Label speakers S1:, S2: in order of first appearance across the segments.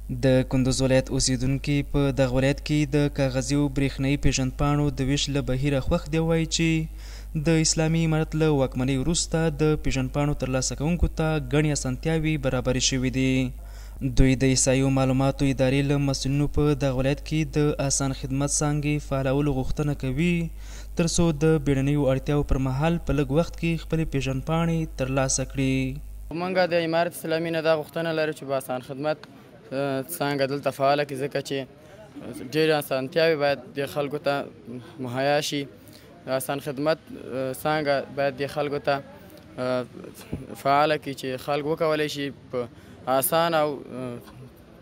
S1: د کندوز ولایت اوسیدونکي په دغه ولایت کې د کاغذي او برېښنایي پیژندپاڼو د ویش له بهیره خوښ دي، وایي چې د اسلامي امارت له واکمنۍ وروسته د پیژندپاڼو ترلاسه کوونکو ته ګڼې اسانتیاوې برابرې شوي دي. دوی د احصایو معلوماتو ادارې له مسؤلینو په دغه ولایت کې د آسان خدمت څانګې فعالولو غوښتنه کوي تر څو د بیړنیو اړتیاو پر مهال په لږ وخت کې خپلې پیژندپاڼې ترلاسه کړي.
S2: موږ د امارت اسلامي نه دا غوښتنه لرو چې په آسان خدمت څانګه دلته فعاله کړي، ځکه چې ډېرې اسانتیاوې باید د خلکو ته مهیا شي. آسان خدمت څانګه باید د خلکو ته فعاله کړي چې خلک وکولی شي په آسان او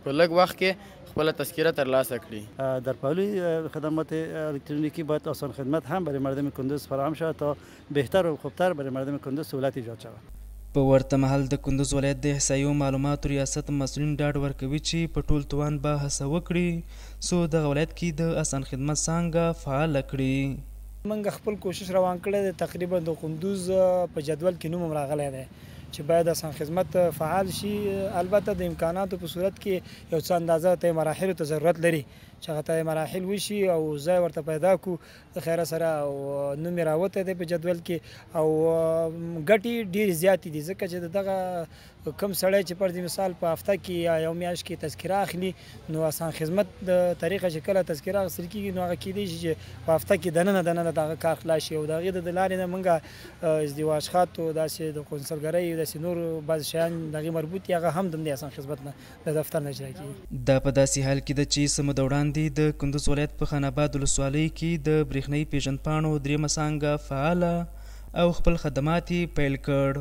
S2: په لږ وخت کې خپل تذکره ترلاسه کړي.
S3: در پهلوی خدمات الکترونیکی باید آسان خدمت هم برای مردم کندوز فراهم شود تا بهتر و خوبتر برای مردم کندوز سهولت ایجاد شود.
S1: په ورته مهال د کندوز ولایت د احصایو معلوماتو ریاست مسؤلین ډاډ ورکوي چې په ټول توان به هڅه وکړي څو دغه ولایت کې د آسان خدمت څانګه فعاله کړي.
S4: موږ خپل کوشش روان کړی دی، تقریبا د کندوز په جدول کې نوم راغلی دی چې باید آسان خدمت فعال شي. البته د امکاناتو په صورت کې یو څه اندازه ته مراحلو ته ضرورت لري چې هغه ته مراحل وشي او ځای ورته پیدا کړو د خیره سره، او نوم یې راوتی دی په جدول کې، او ګټې ډېرې زیاتې دي ځکه چې دغه کوم سړی چې پر دې مثال په هفته کې یا یو میاشت کې تذکره اخلي، نو آسان خدمت د طریقه چې کله تذکره اخیستل کېږي نو هغه کیدای شي چې په هفته کې دننه دغه کار خلاص شي، او د هغې د لارې نه موږ ازدواج خط او داسې د قونسلګرۍ داسې نور بعضې شیان د هغې مربوط دي، هغه هم د همدې آسان خدمت نه د دفتر نه اجرا کېږي.
S1: دا په داسې حال کې ده چې څه موده وړاندې د کندوز ولایت په خان آباد ولسوالۍ کې د برېښنایي پیژندپاڼو درېیمه څانګه فعاله او خپل خدمات یې پیل کړ.